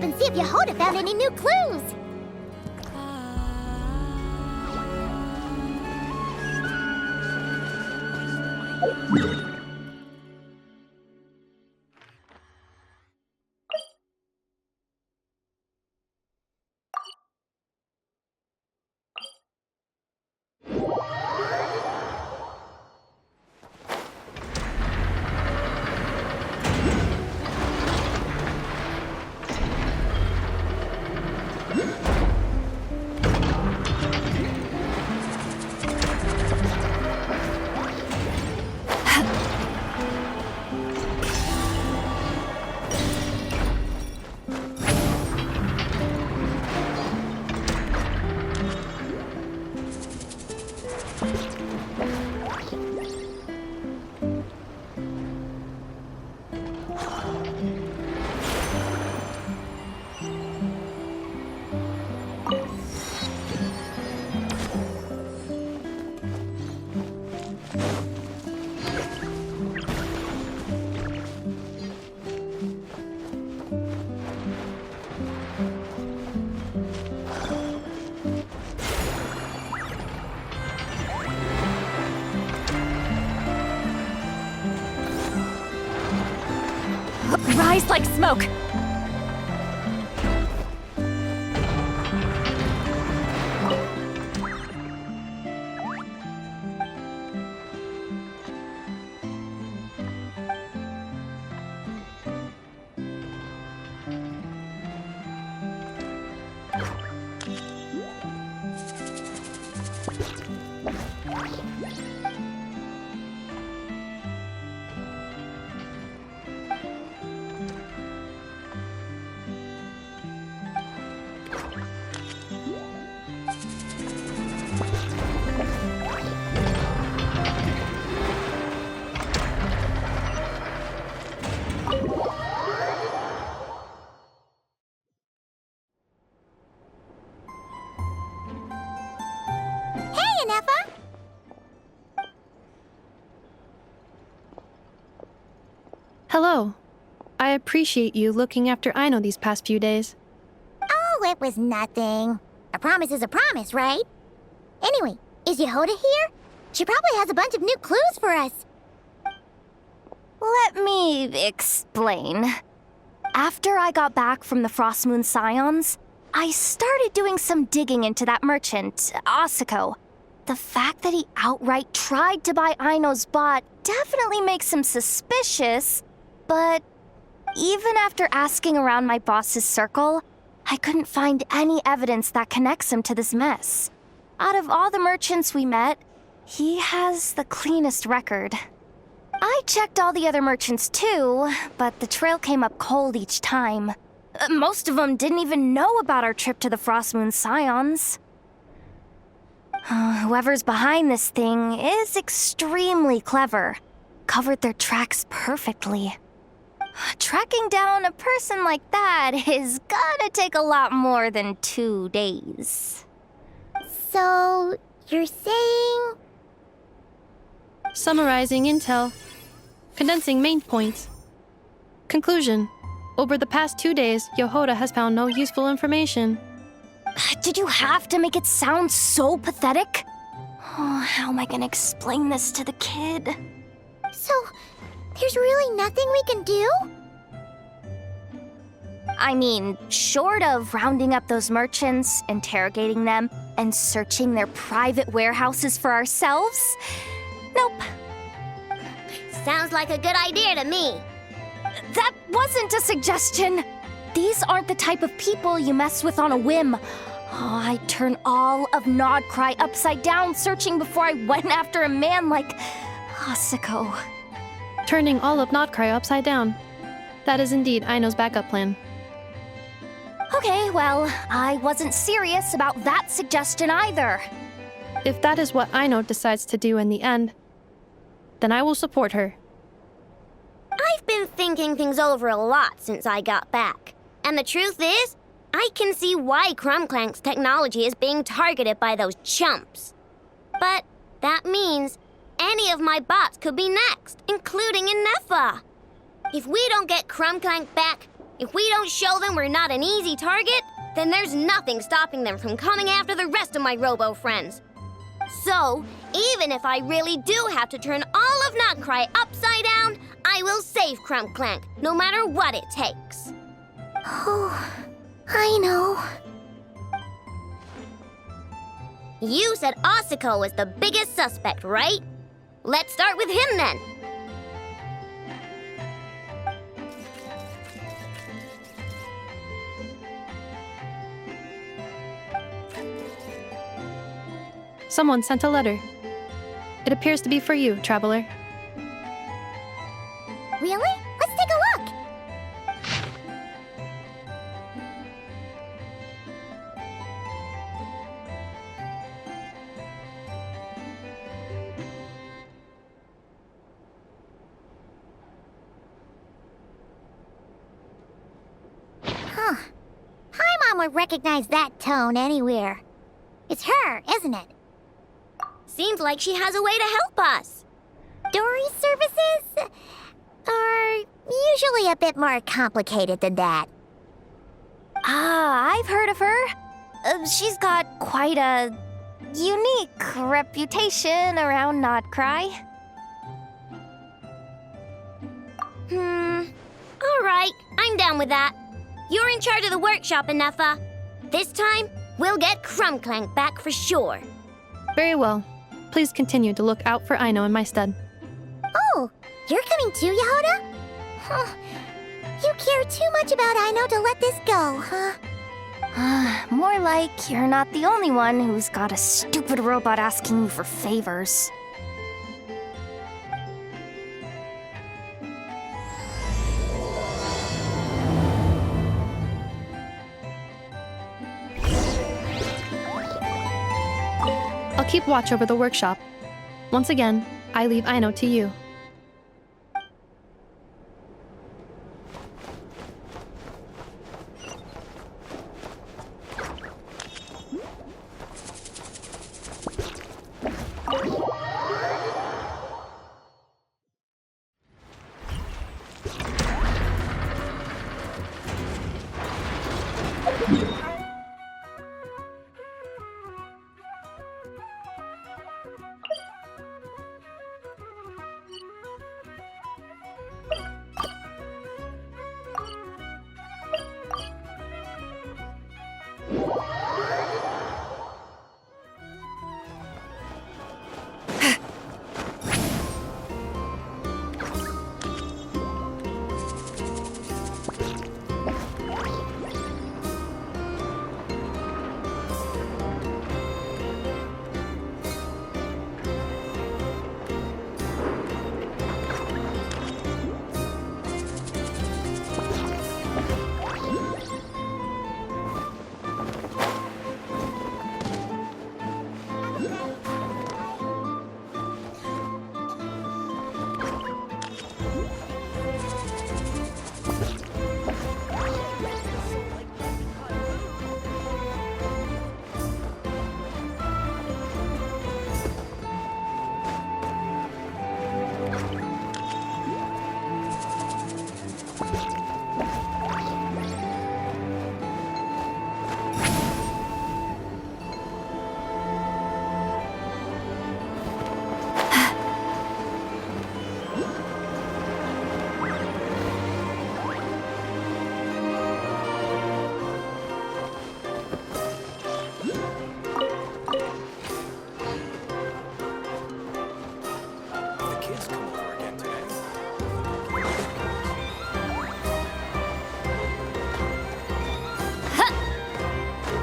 up and see if Yehoda found any new clues. Rise like smoke! Hello. I appreciate you looking after Aino these past few days. Oh, it was nothing. A promise is a promise, right? Anyway, is Yehoda here? She probably has a bunch of new clues for us. Let me explain. After I got back from the Frost Moon Scions, I started doing some digging into that merchant, Asako. The fact that he outright tried to buy Aino's bot definitely makes him suspicious, but even after asking around my boss's circle, I couldn't find any evidence that connects him to this mess. Out of all the merchants we met, he has the cleanest record. I checked all the other merchants too, but the trail came up cold each time. Most of them didn't even know about our trip to the Frost Moon Scions. Whoever's behind this thing is extremely clever. Covered their tracks perfectly. Tracking down a person like that is gonna take a lot more than 2 days. So, you're saying... Summarizing intel. Condensing main points. Conclusion. Over the past 2 days, Yehoda has found no useful information. Did you have to make it sound so pathetic? Oh, how am I gonna explain this to the kid? So, there's really nothing we can do? I mean, short of rounding up those merchants, interrogating them, and searching their private warehouses for ourselves? Nope. Sounds like a good idea to me. That wasn't a suggestion. These aren't the type of people you mess with on a whim. Oh, I'd turn all of Nodcry upside down searching before I went after a man like Asako. Turning all of Nodcry upside down. That is indeed Aino's backup plan. Okay, well, I wasn't serious about that suggestion either. If that is what Aino decides to do in the end, then I will support her. I've been thinking things over a lot since I got back. And the truth is, I can see why Crumclank's technology is being targeted by those chumps. But that means any of my bots could be next, including Inefa. If we don't get Crumclank back, If we don't show them we're not an easy target, then there's nothing stopping them from coming after the rest of my robo friends. So, even if I really do have to turn all of Nutcry upside down, I will save Crumbclank, no matter what it takes. Oh, I know. You said Asuko was the biggest suspect, right? Let's start with him then. Someone sent a letter. It appears to be for you, traveler. Really? Let's take a look. Huh. Paimon would recognize that tone anywhere. It's her, isn't it? Seems like she has a way to help us. Dory's services are usually a bit more complicated than that. Ah, I've heard of her. She's got quite a unique reputation around Notcry. All right, I'm down with that. You're in charge of the workshop, Anefa. This time, we'll get Crumbclank back for sure. Very well. Please continue to look out for Aino in my stead. Oh, you're coming too, Yehoda? Huh. You care too much about Aino to let this go, huh? More like you're not the only one who's got a stupid robot asking you for favors. I'll keep watch over the workshop. Once again, I leave Aino to you.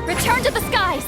Return to the skies!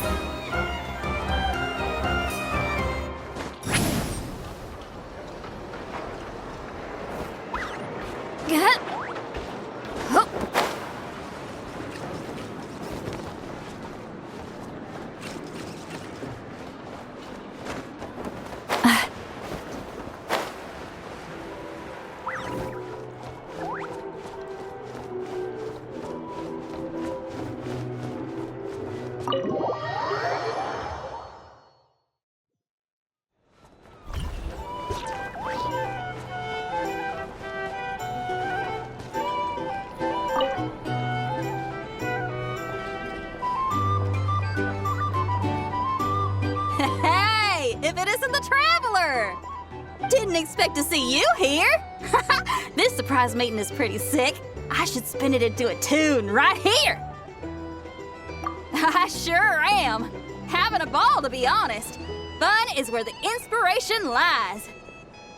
the Traveler! Didn't expect to see you here. This surprise meeting is pretty sick. I should spin it into a tune right here. I sure am. Having a ball, to be honest. Fun is where the inspiration lies.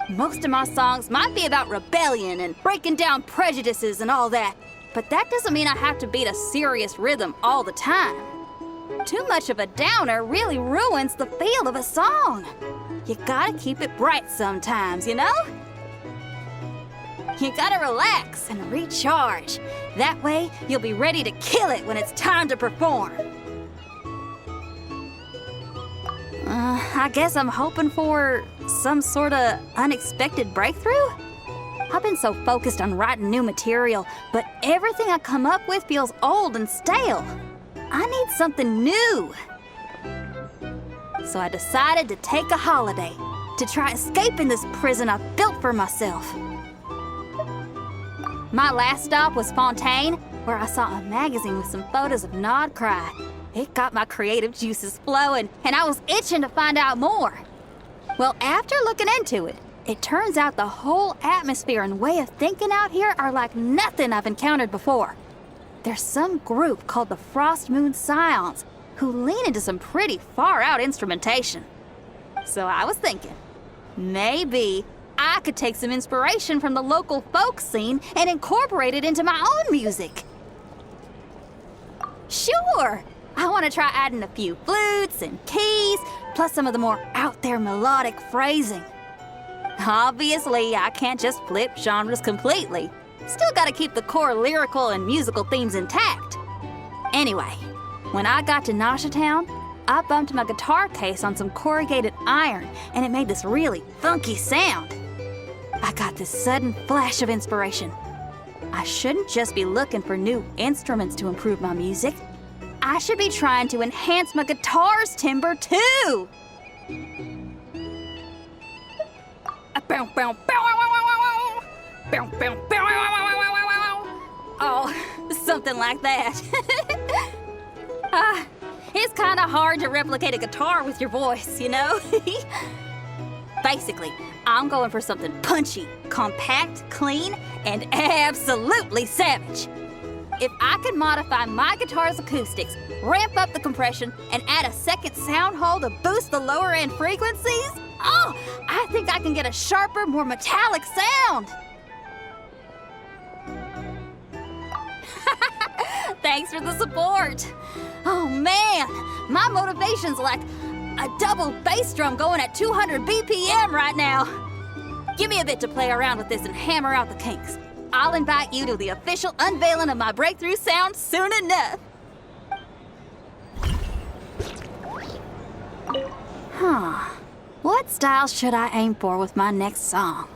Most of my songs might be about rebellion and breaking down prejudices and all that, but that doesn't mean I have to beat a serious rhythm all the time. Too much of a downer really ruins the feel of a song. You gotta keep it bright sometimes, you know? You gotta relax and recharge. That way, you'll be ready to kill it when it's time to perform. I guess I'm hoping for some sort of unexpected breakthrough? I've been so focused on writing new material, but everything I come up with feels old and stale. I need something new. So I decided to take a holiday to try escaping this prison I've built for myself. My last stop was Fontaine, where I saw a magazine with some photos of Nod Cry. It got my creative juices flowing, and I was itching to find out more. Well, after looking into it, it turns out the whole atmosphere and way of thinking out here are like nothing I've encountered before. There's some group called the Frost Moon Scions who lean into some pretty far-out instrumentation. So I was thinking, maybe I could take some inspiration from the local folk scene and incorporate it into my own music. Sure! I want to try adding a few flutes and keys, plus some of the more out-there melodic phrasing. Obviously, I can't just flip genres completely. Still gotta keep the core lyrical and musical themes intact. Anyway, when I got to Nasha Town, I bumped my guitar case on some corrugated iron, and it made this really funky sound. I got this sudden flash of inspiration. I shouldn't just be looking for new instruments to improve my music. I should be trying to enhance my guitar's timbre too. Oh, something like that. It's kind of hard to replicate a guitar with your voice, you know? Basically, I'm going for something punchy, compact, clean, and absolutely savage. If I could modify my guitar's acoustics, ramp up the compression, and add a second sound hole to boost the lower end frequencies, oh, I think I can get a sharper, more metallic sound. Thanks for the support. Oh man, my motivation's like a double bass drum going at 200 BPM right now. Give me a bit to play around with this and hammer out the kinks. I'll invite you to the official unveiling of my breakthrough sound soon enough. What style should I aim for with my next song?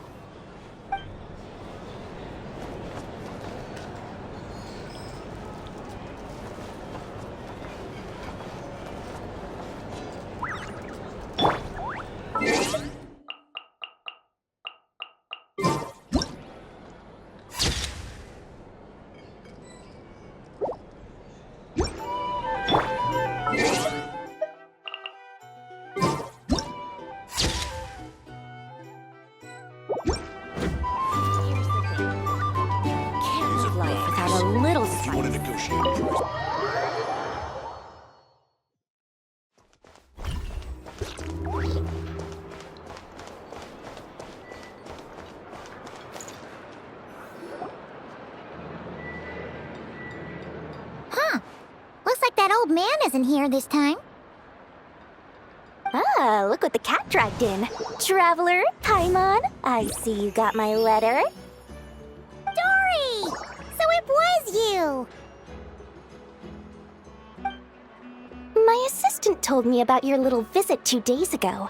Looks like that old man isn't here this time. Ah, look what the cat dragged in. Traveler, Paimon, I see you got my letter. Dory! So it was you! My assistant told me about your little visit 2 days ago.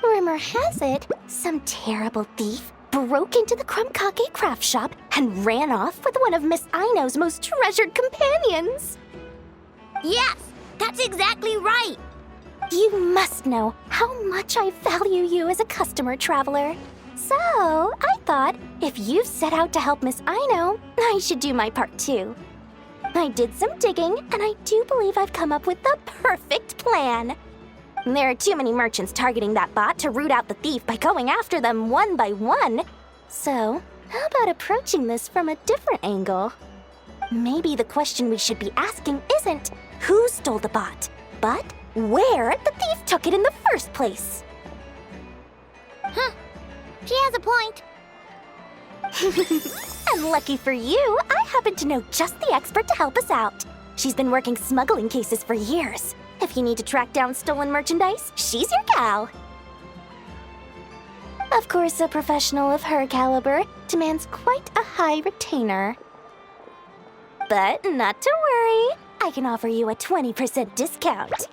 Rumor has it, some terrible thief broke into the Krumkake craft shop and ran off with one of Miss Aino's most treasured companions. Yes, that's exactly right. You must know how much I value you as a customer, Traveler. So, I thought, if you've set out to help Miss Aino, I should do my part too. I did some digging, and I do believe I've come up with the perfect plan. There are too many merchants targeting that bot to root out the thief by going after them one by one. So, how about approaching this from a different angle? Maybe the question we should be asking isn't who stole the bot, but where the thief took it in the first place. Huh. She has a point. And lucky for you, I happen to know just the expert to help us out. She's been working smuggling cases for years. If you need to track down stolen merchandise, she's your gal. Of course, a professional of her caliber demands quite a high retainer. But not to worry, I can offer you a 20% discount.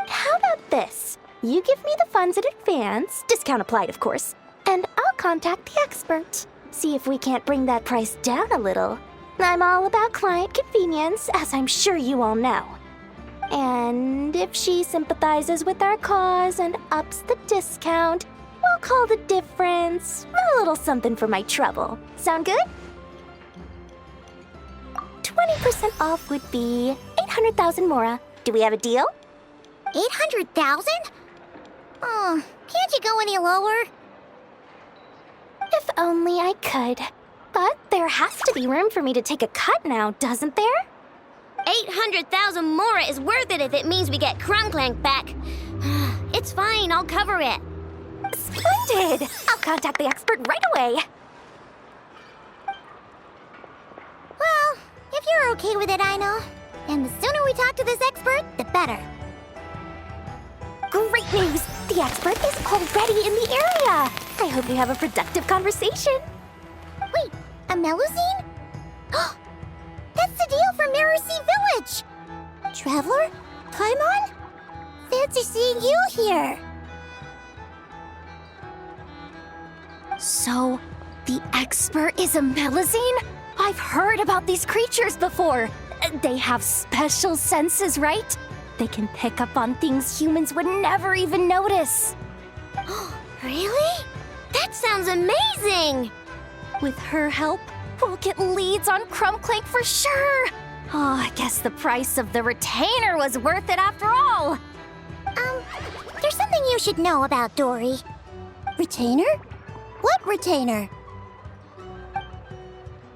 How about this? You give me the funds in advance, discount applied, of course, and I'll contact the expert. See if we can't bring that price down a little. I'm all about client convenience, as I'm sure you all know. And if she sympathizes with our cause and ups the discount, we'll call the difference a little something for my trouble. Sound good? 20% off would be 800,000 mora. Do we have a deal? 800,000? Oh, can't you go any lower? If only I could. But there has to be room for me to take a cut now, doesn't there? 800,000 mora is worth it if it means we get Crumbclank back. It's fine, I'll cover it. Splendid! I'll contact the expert right away. Well, if you're okay with it, I know. And the sooner we talk to this expert, the better. Great news! The expert is already in the area. I hope you have a productive conversation. Wait, a Melusine? That's the deal from Mirror Sea Village! Traveler? Paimon? Fancy seeing you here! So, the expert is a Melusine? I've heard about these creatures before. They have special senses, right? They can pick up on things humans would never even notice. Really? That sounds amazing! With her help, we'll get leads on Crumbclank for sure. Oh, I guess the price of the retainer was worth it after all. There's something you should know about Dory. Retainer? What retainer?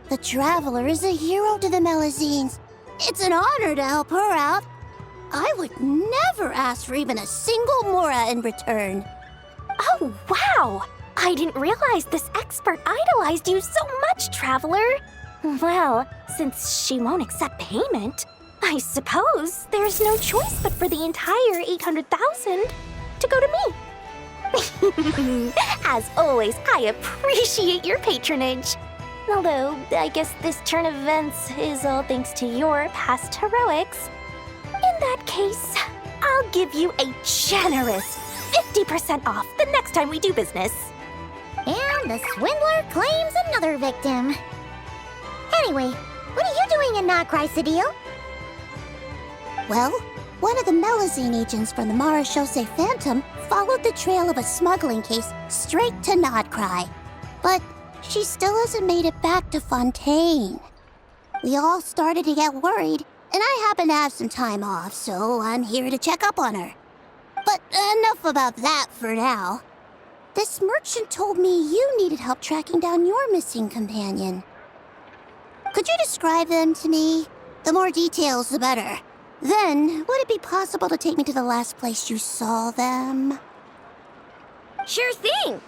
The Traveler is a hero to the Melusines. It's an honor to help her out. I would never ask for even a single mora in return. Oh, wow! I didn't realize this expert idolized you so much, Traveler. Well, since she won't accept payment, I suppose there's no choice but for the entire 800,000 to go to me. As always, I appreciate your patronage. Although, I guess this turn of events is all thanks to your past heroics. In that case, I'll give you a generous 50% off the next time we do business. And the swindler claims another victim. Anyway, what are you doing in Nodcrysadiel? Well, one of the Melusine agents from the Marechaussee Phantom followed the trail of a smuggling case straight to Nodcry. But she still hasn't made it back to Fontaine. We all started to get worried, and I happen to have some time off, so I'm here to check up on her. But enough about that for now. This merchant told me you needed help tracking down your missing companion. Could you describe them to me? The more details, the better. Then, would it be possible to take me to the last place you saw them? Sure thing!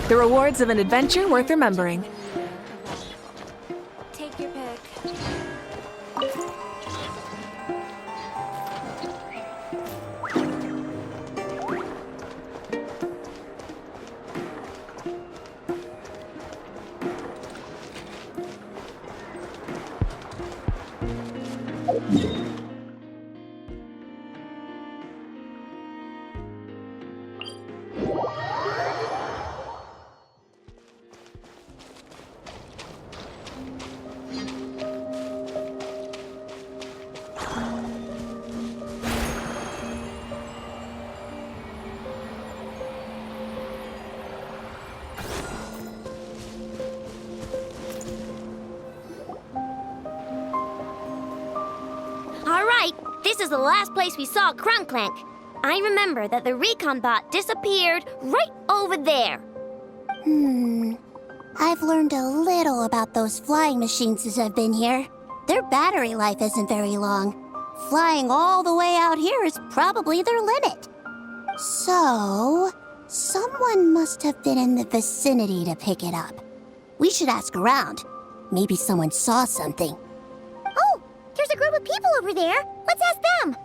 The rewards of an adventure worth remembering. Take your pick. this is the last place we saw Crunklank. I remember that the recon bot disappeared right over there. I've learned a little about those flying machines since I've been here. Their battery life isn't very long. Flying all the way out here is probably their limit. So, someone must have been in the vicinity to pick it up. We should ask around. Maybe someone saw something. Oh, there's a group of people over there. Let's ask them.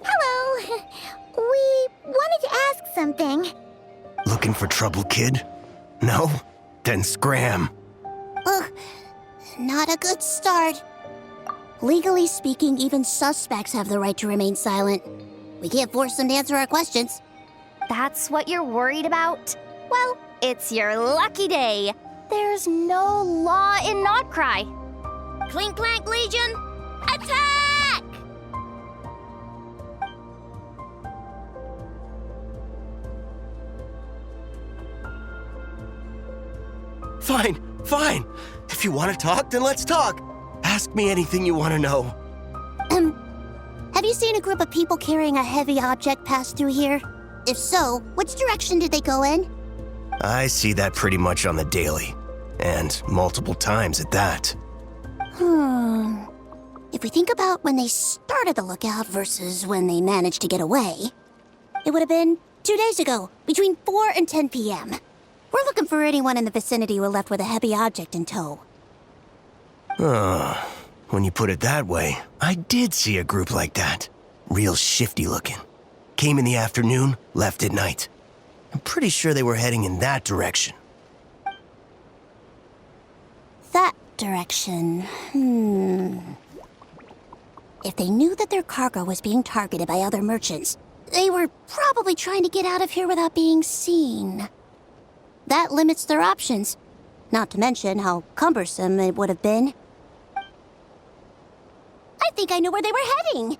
Hello. We wanted to ask something. Looking for trouble, kid? No? Then scram. Ugh, not a good start. Legally speaking, even suspects have the right to remain silent. We can't force them to answer our questions. That's what you're worried about? Well, it's your lucky day. There's no law in Notcry. Clink Clank Legion, attack! Fine. If you want to talk, then let's talk. Ask me anything you want to know. Have you seen a group of people carrying a heavy object pass through here? If so, which direction did they go in? I see that pretty much on the daily. And multiple times at that. If we think about when they started the lookout versus when they managed to get away, it would have been 2 days ago, between 4 and 10 p.m. We're looking for anyone in the vicinity who were left with a heavy object in tow. When you put it that way, I did see a group like that. Real shifty looking. Came in the afternoon, left at night. I'm pretty sure they were heading in that direction. That direction, If they knew that their cargo was being targeted by other merchants, they were probably trying to get out of here without being seen. That limits their options, not to mention how cumbersome it would have been. I think I know where they were heading.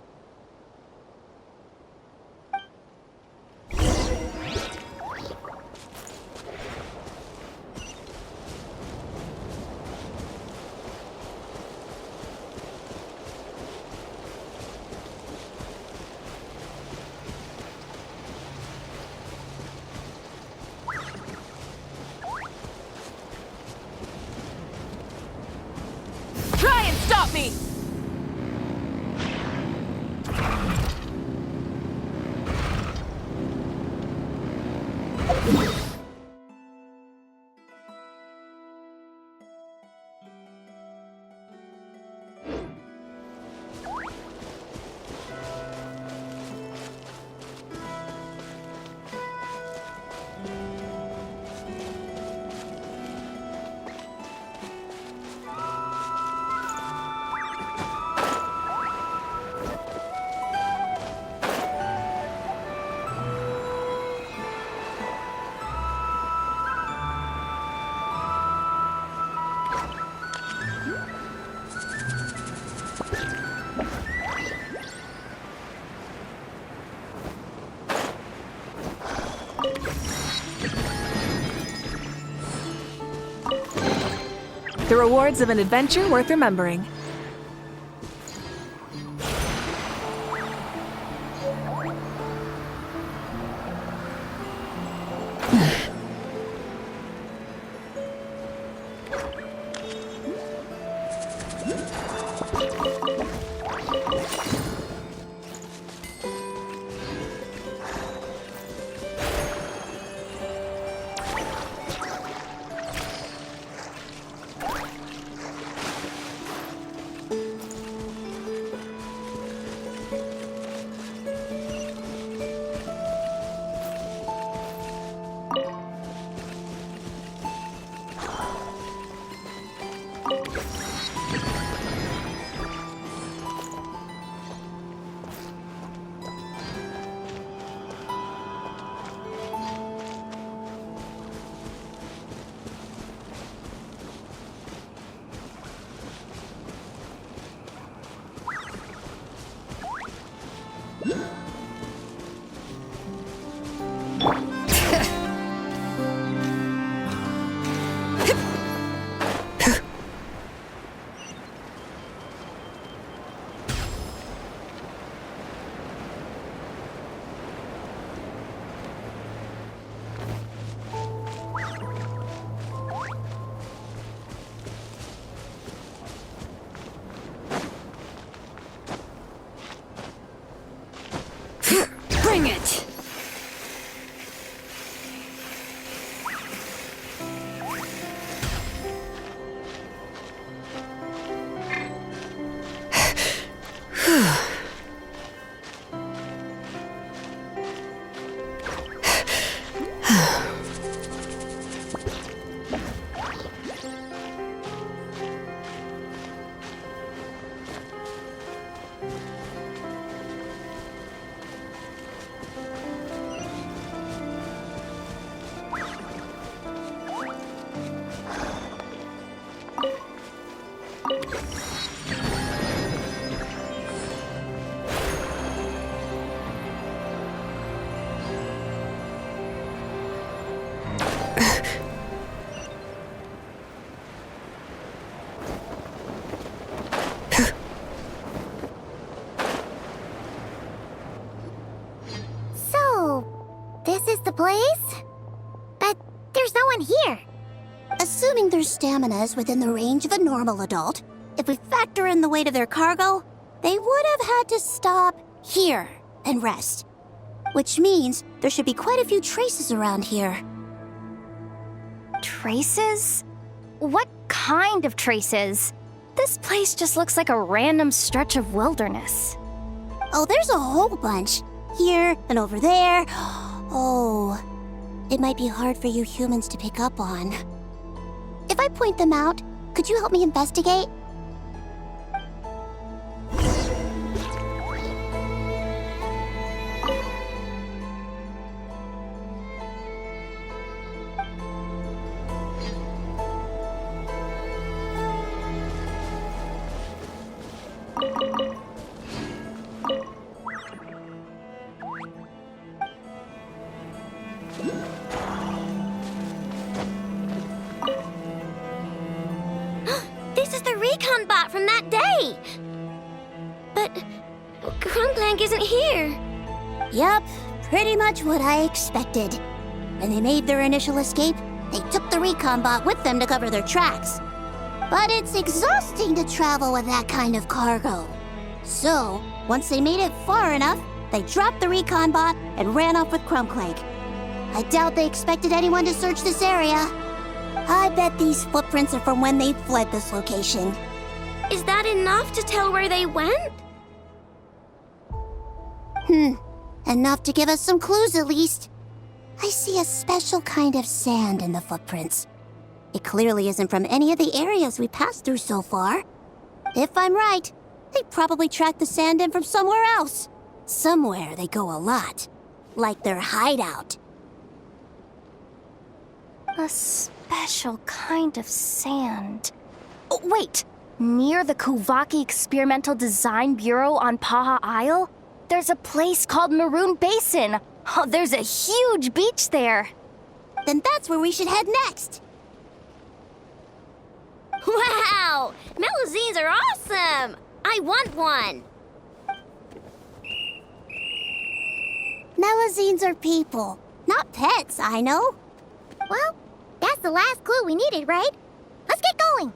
Try and stop me! The rewards of an adventure worth remembering. place. But there's no one here. Assuming their stamina is within the range of a normal adult, if we factor in the weight of their cargo, they would have had to stop here and rest. Which means there should be quite a few traces around here. Traces? What kind of traces? This place just looks like a random stretch of wilderness. Oh, there's a whole bunch. Here and over there. Oh, it might be hard for you humans to pick up on. If I point them out, could you help me investigate? This is the recon bot from that day! But Crumblank isn't here. Yup, pretty much what I expected. When they made their initial escape, they took the recon bot with them to cover their tracks. But it's exhausting to travel with that kind of cargo. So, once they made it far enough, they dropped the recon bot and ran off with Crumblank. I doubt they expected anyone to search this area. I bet these footprints are from when they fled this location. Is that enough to tell where they went? Enough to give us some clues at least. I see a special kind of sand in the footprints. It clearly isn't from any of the areas we passed through so far. If I'm right, they probably tracked the sand in from somewhere else. Somewhere they go a lot. Like their hideout. A special kind of sand. Oh, wait! Near the Kuvaki Experimental Design Bureau on Paha Isle, there's a place called Maroon Basin. Oh, there's a huge beach there. Then that's where we should head next. Wow! Melazines are awesome! I want one! Melazines are people, not pets, I know. Well, that's the last clue we needed, right? Let's get going.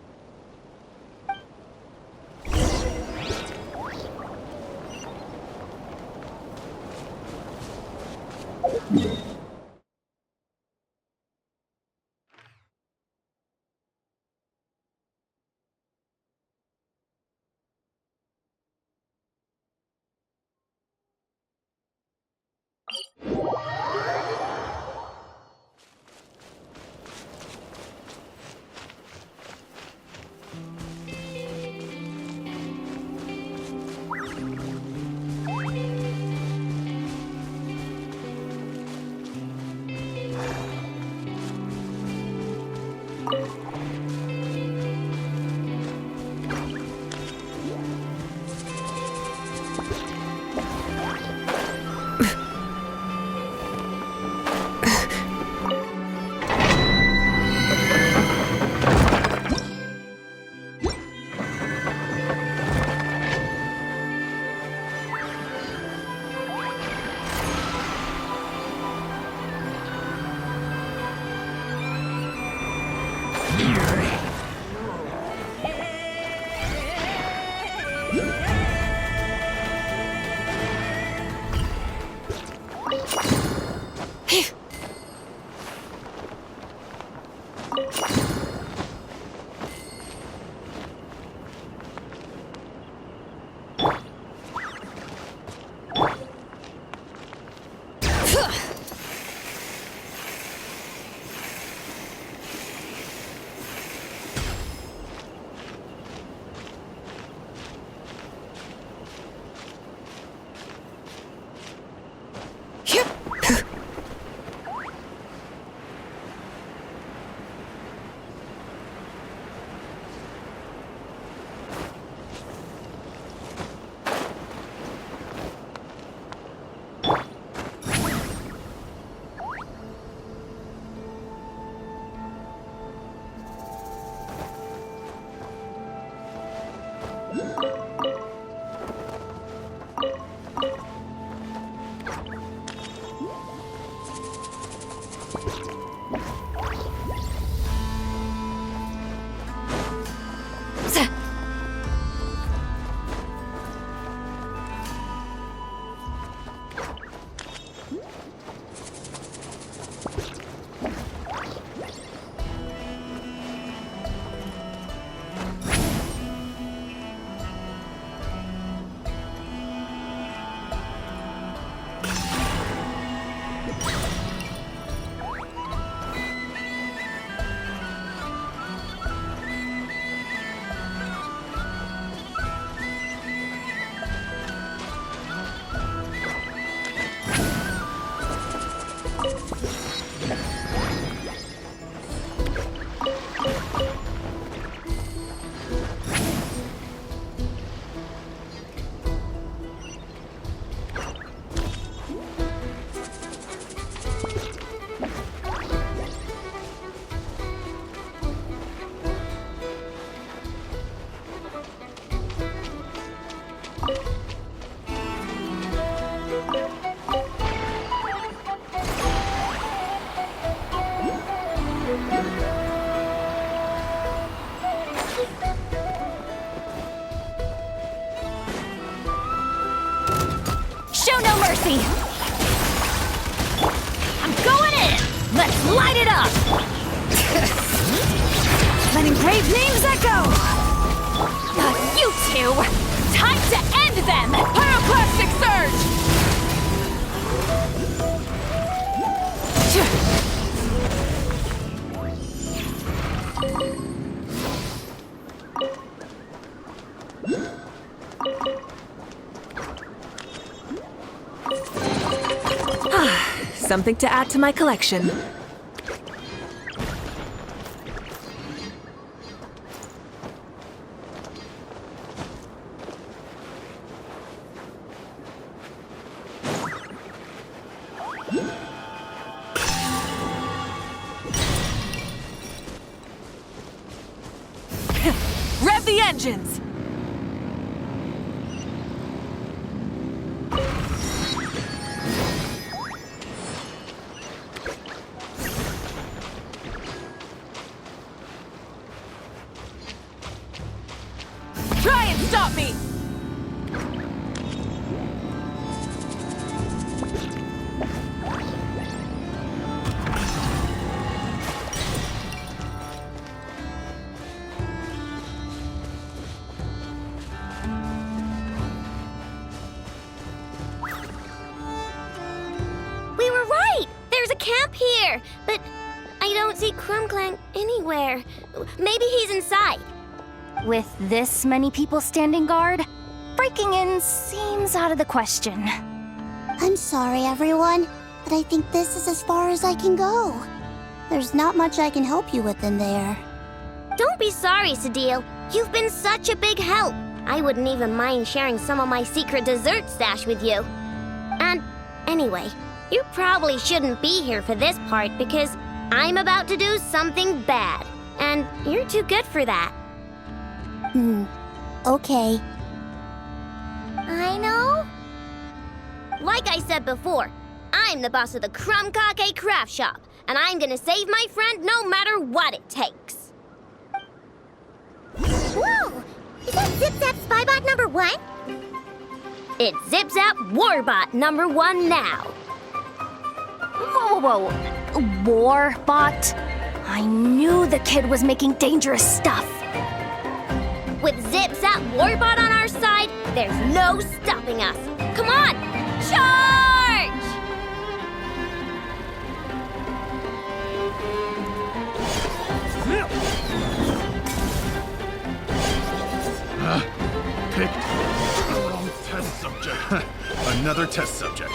mercy! I'm going in! Let's light it up! Let engraved names echo! You two! Time to end them! Pyroclastic surge! Something to add to my collection. Rev the engines! Try and stop me! We were right! There's a camp here! But I don't see Crumclank anywhere. Maybe he's inside. With this many people standing guard, breaking in seems out of the question. I'm sorry, everyone, but I think this is as far as I can go. There's not much I can help you with in there. Don't be sorry, Sadil. You've been such a big help. I wouldn't even mind sharing some of my secret dessert stash with you. And anyway, you probably shouldn't be here for this part because I'm about to do something bad. And you're too good for that. Okay. I know. Like I said before, I'm the boss of the Crumcake Craft Shop, and I'm gonna save my friend no matter what it takes. Whoa! Is that Zip Zap Spybot number 1? It's Zip Zap Warbot number 1 now. Whoa, whoa, whoa. Warbot? I knew the kid was making dangerous stuff. With Zip Zap Warbot on our side, there's no stopping us. Come on, charge! Picked the wrong test subject. Another test subject.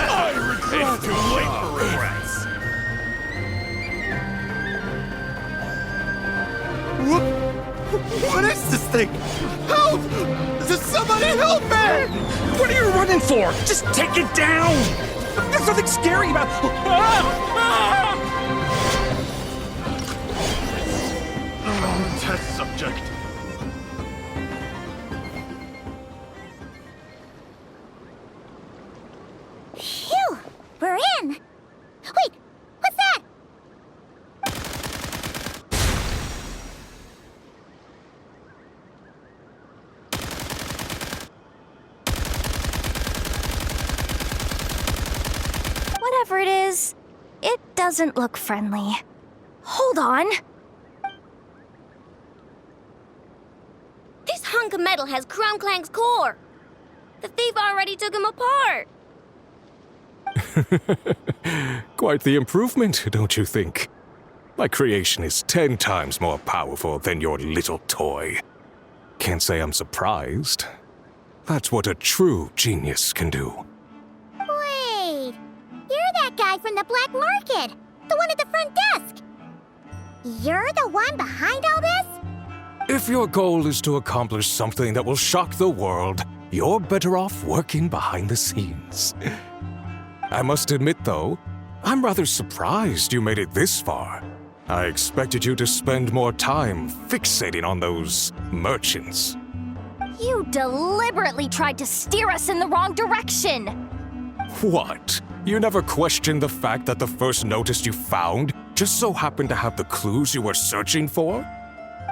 I regret. It's too late for regrets. What is this thing? Help! Does somebody help me? What are you running for? Just take it down! There's nothing scary about... Wrong test subject. Phew! We're in! Wait! What's that? Whatever it is, it doesn't look friendly. Hold on. This hunk of metal has Crumclank's core. The thief already took him apart. Quite the improvement, don't you think? My creation is 10 times more powerful than your little toy. Can't say I'm surprised. That's what a true genius can do. Wait! You're that guy from the black market! The one at the front desk! You're the one behind all this? If your goal is to accomplish something that will shock the world, you're better off working behind the scenes. I must admit, though, I'm rather surprised you made it this far. I expected you to spend more time fixating on those merchants. You deliberately tried to steer us in the wrong direction! What? You never questioned the fact that the first notice you found just so happened to have the clues you were searching for?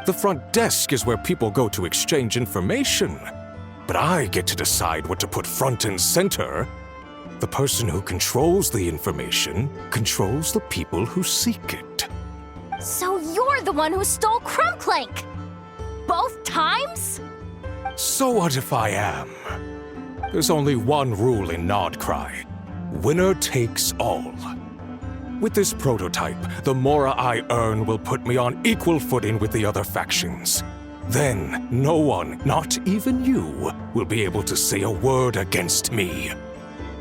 The front desk is where people go to exchange information. But I get to decide what to put front and center. The person who controls the information controls the people who seek it. So you're the one who stole Crumbclank! Both times? So what if I am? There's only one rule in Nodcry. Winner takes all. With this prototype, the Mora I earn will put me on equal footing with the other factions. Then, no one, not even you, will be able to say a word against me.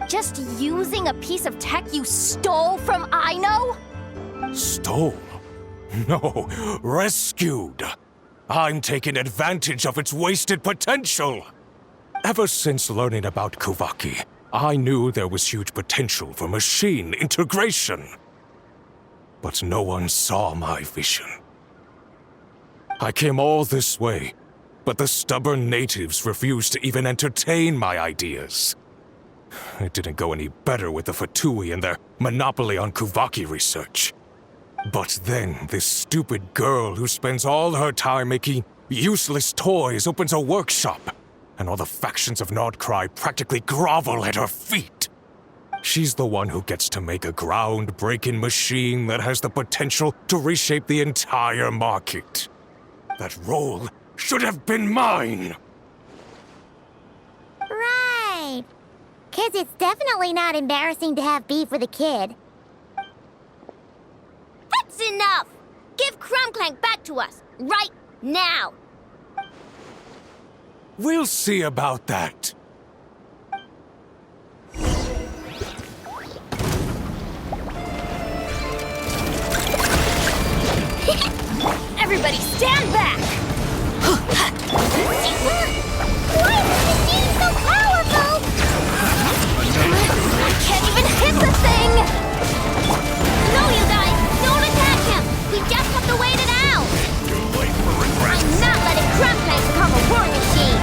Just using a piece of tech you stole from Aino? Stole? No, rescued. I'm taking advantage of its wasted potential. Ever since learning about Kuvaki, I knew there was huge potential for machine integration. But no one saw my vision. I came all this way, but the stubborn natives refused to even entertain my ideas. It didn't go any better with the Fatui and their monopoly on Kuvaki research. But then this stupid girl who spends all her time making useless toys opens a workshop, and all the factions of Nodcry practically grovel at her feet. She's the one who gets to make a groundbreaking machine that has the potential to reshape the entire market. That role should have been mine! Right. 'Cause it's definitely not embarrassing to have beef with a kid. That's enough! Give Crumbclank back to us, right now! We'll see about that. Everybody stand back! Why is the machine so powerful? I can't even hit the thing! No, you guys! Don't attack him! We just have to wait it out! Too late for regret. I'm not letting Crumbclank become a war machine!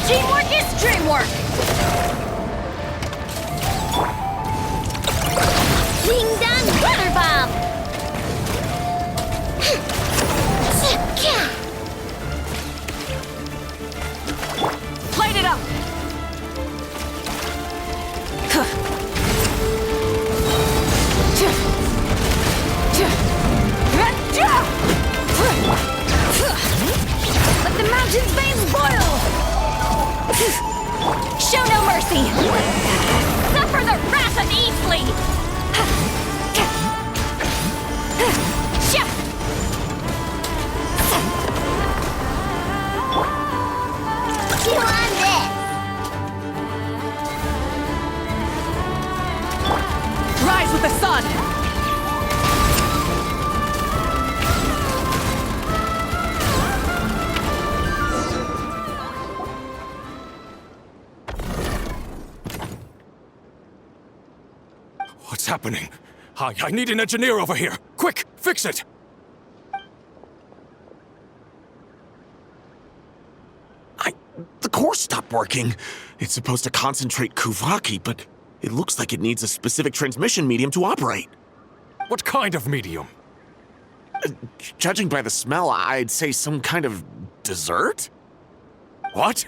Teamwork is dreamwork! Ding dong water bomb! Light it up! Let the mountain's veins boil! Show no mercy! Suffer the wrath of Eastleigh! Chew on this! Rise with the sun! What's happening? I need an engineer over here. Quick, fix it! The core stopped working. It's supposed to concentrate Kuvaki, but it looks like it needs a specific transmission medium to operate. What kind of medium? Judging by the smell, I'd say some kind of dessert? What?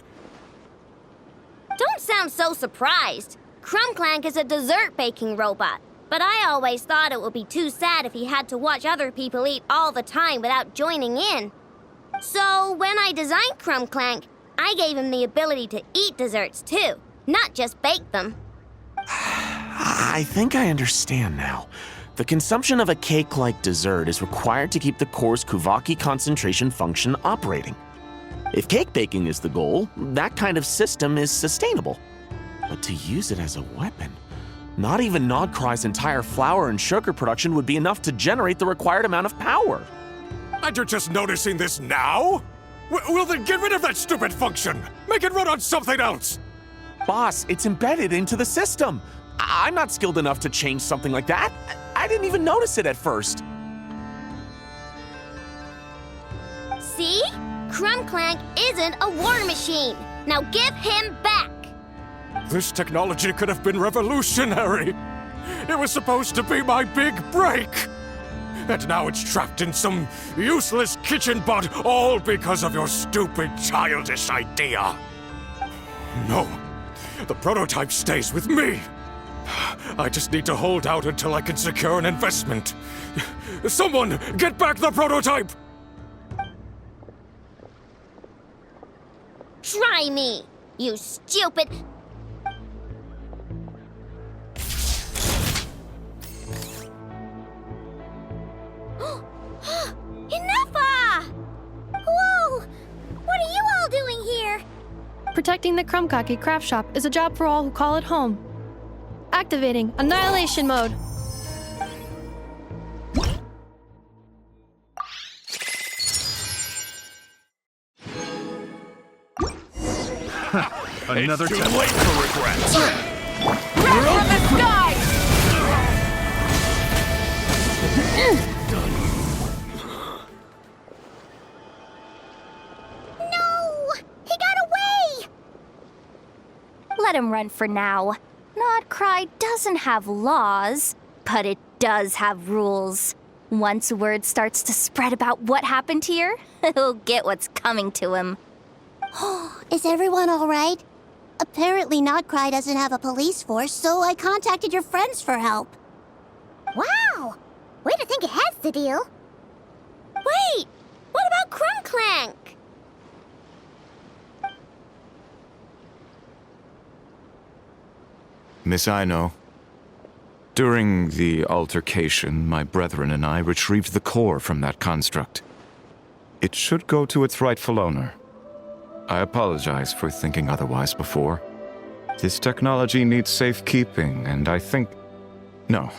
Don't sound so surprised. Crumbclank is a dessert baking robot, but I always thought it would be too sad if he had to watch other people eat all the time without joining in. So when I designed Crumbclank, I gave him the ability to eat desserts too, not just bake them. I think I understand now. The consumption of a cake-like dessert is required to keep the core's Kuvaki concentration function operating. If cake baking is the goal, that kind of system is sustainable. But to use it as a weapon, not even Nodcry's entire flour and sugar production would be enough to generate the required amount of power. And you're just noticing this now? Well then get rid of that stupid function! Make it run on something else! Boss, it's embedded into the system. I'm not skilled enough to change something like that. I didn't even notice it at first. See? Crumbclank isn't a war machine. Now give him back! This technology could have been revolutionary! It was supposed to be my big break! And now it's trapped in some useless kitchen pot, all because of your stupid, childish idea. No, the prototype stays with me. I just need to hold out until I can secure an investment. Someone, get back the prototype! Try me, you stupid... Enough! Whoa! What are you all doing here? Protecting the Krumkake craft shop is a job for all who call it home. Activating Annihilation Mode. Another It's too test. late for regrets. From the sky! No! He got away! Let him run for now. Notcry doesn't have laws, but it does have rules. Once word starts to spread about what happened here, he'll get what's coming to him. Is everyone all right? Apparently Notcry doesn't have a police force, so I contacted your friends for help. Wow! Way to think ahead, Cedille. Wait! What about Krumklank? Miss Aino, during the altercation, my brethren and I retrieved the core from that construct. It should go to its rightful owner. I apologize for thinking otherwise before. This technology needs safekeeping, and I think... No.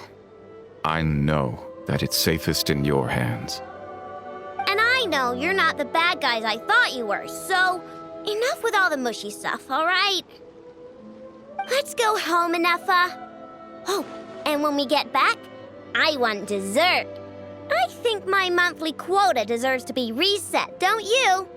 I know that it's safest in your hands. And I know you're not the bad guys I thought you were, so enough with all the mushy stuff, all right? Let's go home, Inefa. Oh, and when we get back, I want dessert. I think my monthly quota deserves to be reset, don't you?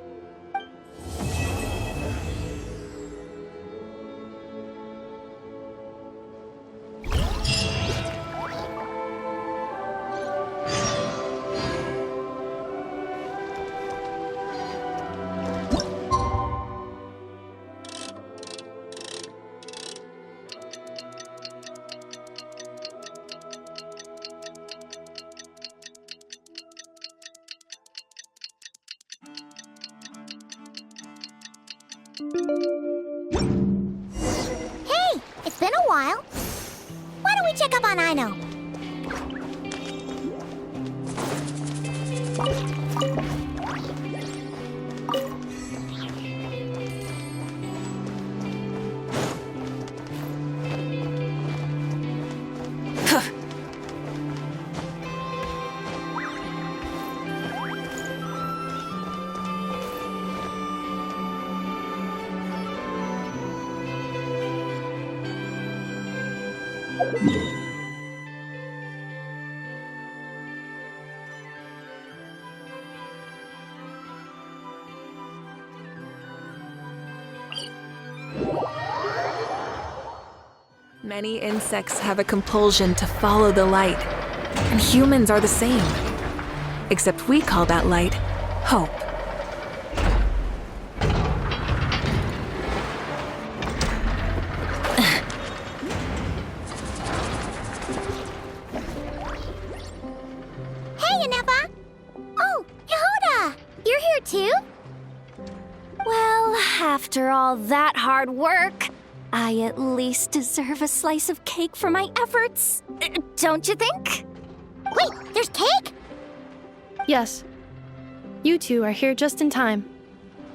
Hey, it's been a while. Why don't we check up on Aino? Many insects have a compulsion to follow the light, and humans are the same. Except we call that light hope. Hey, Inefa! Oh, Yehuda! You're here too? Well, after all that hard work, I at least deserve a slice of cake for my efforts. Don't you think? Wait, there's cake? Yes. You two are here just in time.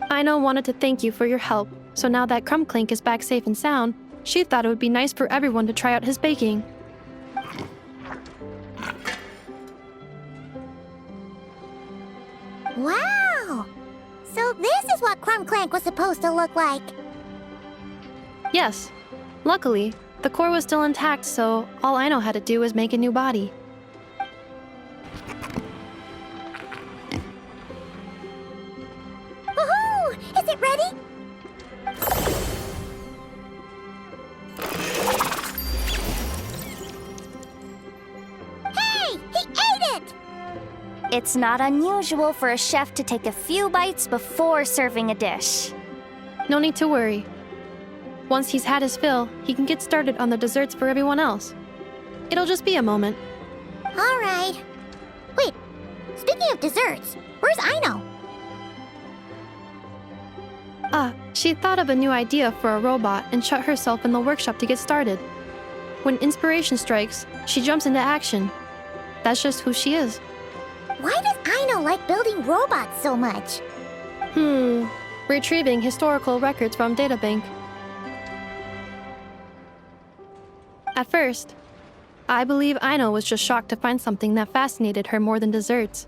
Aino wanted to thank you for your help, so now that Krumklank is back safe and sound, she thought it would be nice for everyone to try out his baking. Wow! So this is what Krumklank was supposed to look like. Yes. Luckily, the core was still intact, so all Aino had to do was make a new body. Woohoo! Is it ready? It's not unusual for a chef to take a few bites before serving a dish. No need to worry. Once he's had his fill, he can get started on the desserts for everyone else. It'll just be a moment. All right. Wait, speaking of desserts, where's Aino? She thought of a new idea for a robot and shut herself in the workshop to get started. When inspiration strikes, she jumps into action. That's just who she is. Why does Aino like building robots so much? Retrieving historical records from databank. At first, I believe Aino was just shocked to find something that fascinated her more than desserts.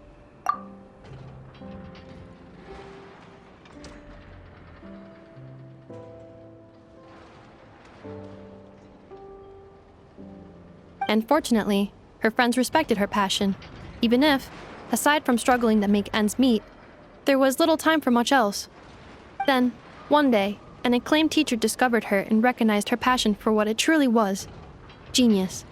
And fortunately, her friends respected her passion, even if, aside from struggling to make ends meet, there was little time for much else. Then, one day, an acclaimed teacher discovered her and recognized her passion for what it truly was: genius.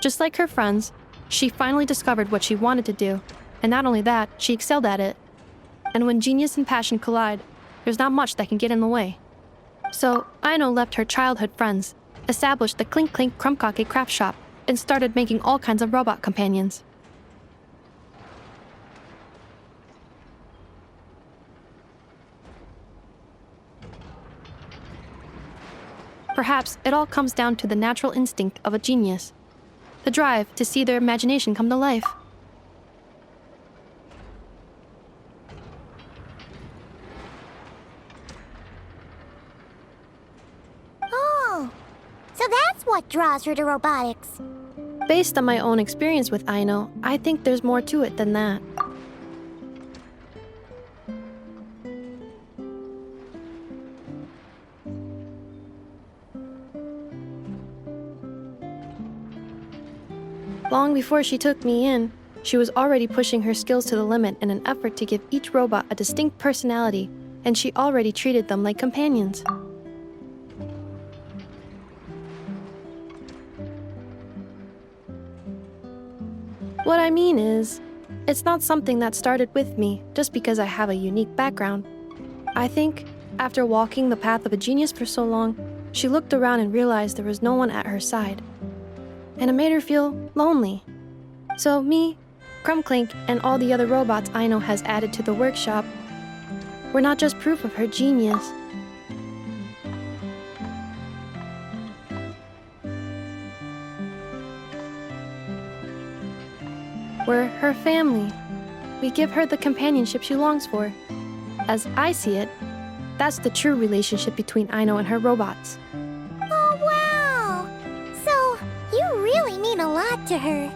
Just like her friends, she finally discovered what she wanted to do, and not only that, she excelled at it. And when genius and passion collide, there's not much that can get in the way. So, Aino left her childhood friends, established the Clink Clink Krumkake craft shop, and started making all kinds of robot companions. Perhaps it all comes down to the natural instinct of a genius, the drive to see their imagination come to life. Oh, so that's what draws her to robotics. Based on my own experience with Aino, I think there's more to it than that. Long before she took me in, she was already pushing her skills to the limit in an effort to give each robot a distinct personality, and she already treated them like companions. What I mean is, it's not something that started with me just because I have a unique background. I think, after walking the path of a genius for so long, she looked around and realized there was no one at her side. And it made her feel lonely. So me, Krumklink, and all the other robots Aino has added to the workshop were not just proof of her genius. We're her family. We give her the companionship she longs for. As I see it, that's the true relationship between Aino and her robots. Oh, wow! So, you really mean a lot to her.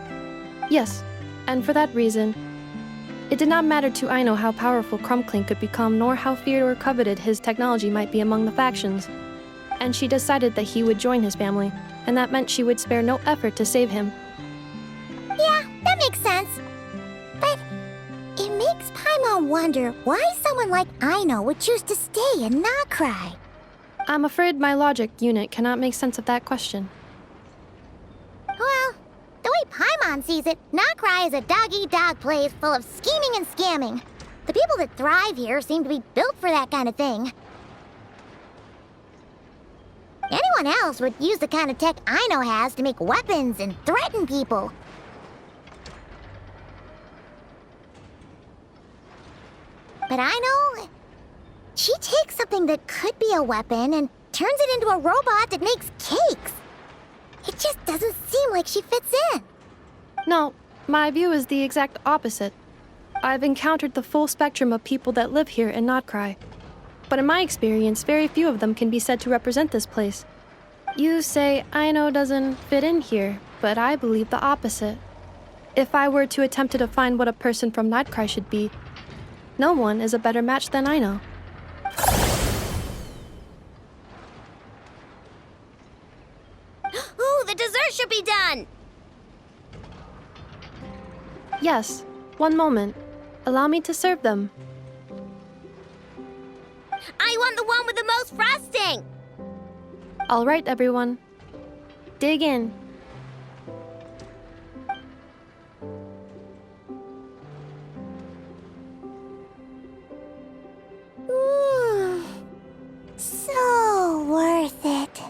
Yes, and for that reason, it did not matter to Aino how powerful Krumklink could become, nor how feared or coveted his technology might be among the factions. And she decided that he would join his family, and that meant she would spare no effort to save him. Yeah, that makes sense. But it makes Paimon wonder why someone like Aino would choose to stay and not cry. I'm afraid my logic unit cannot make sense of that question. Well, the way Paimon sees it, Nokrai is a dog-eat-dog place full of scheming and scamming. The people that thrive here seem to be built for that kind of thing. Anyone else would use the kind of tech Aino has to make weapons and threaten people. But Aino, she takes something that could be a weapon and turns it into a robot that makes cakes. It just doesn't seem like she fits in. No, my view is the exact opposite. I've encountered the full spectrum of people that live here in Notcry. But in my experience, very few of them can be said to represent this place. You say Aino doesn't fit in here, but I believe the opposite. If I were to attempt to define what a person from Notcry should be, no one is a better match than Aino. Ooh, the dessert should be done! Yes, one moment. Allow me to serve them. I want the one with the most frosting! All right, everyone. Dig in. So worth it.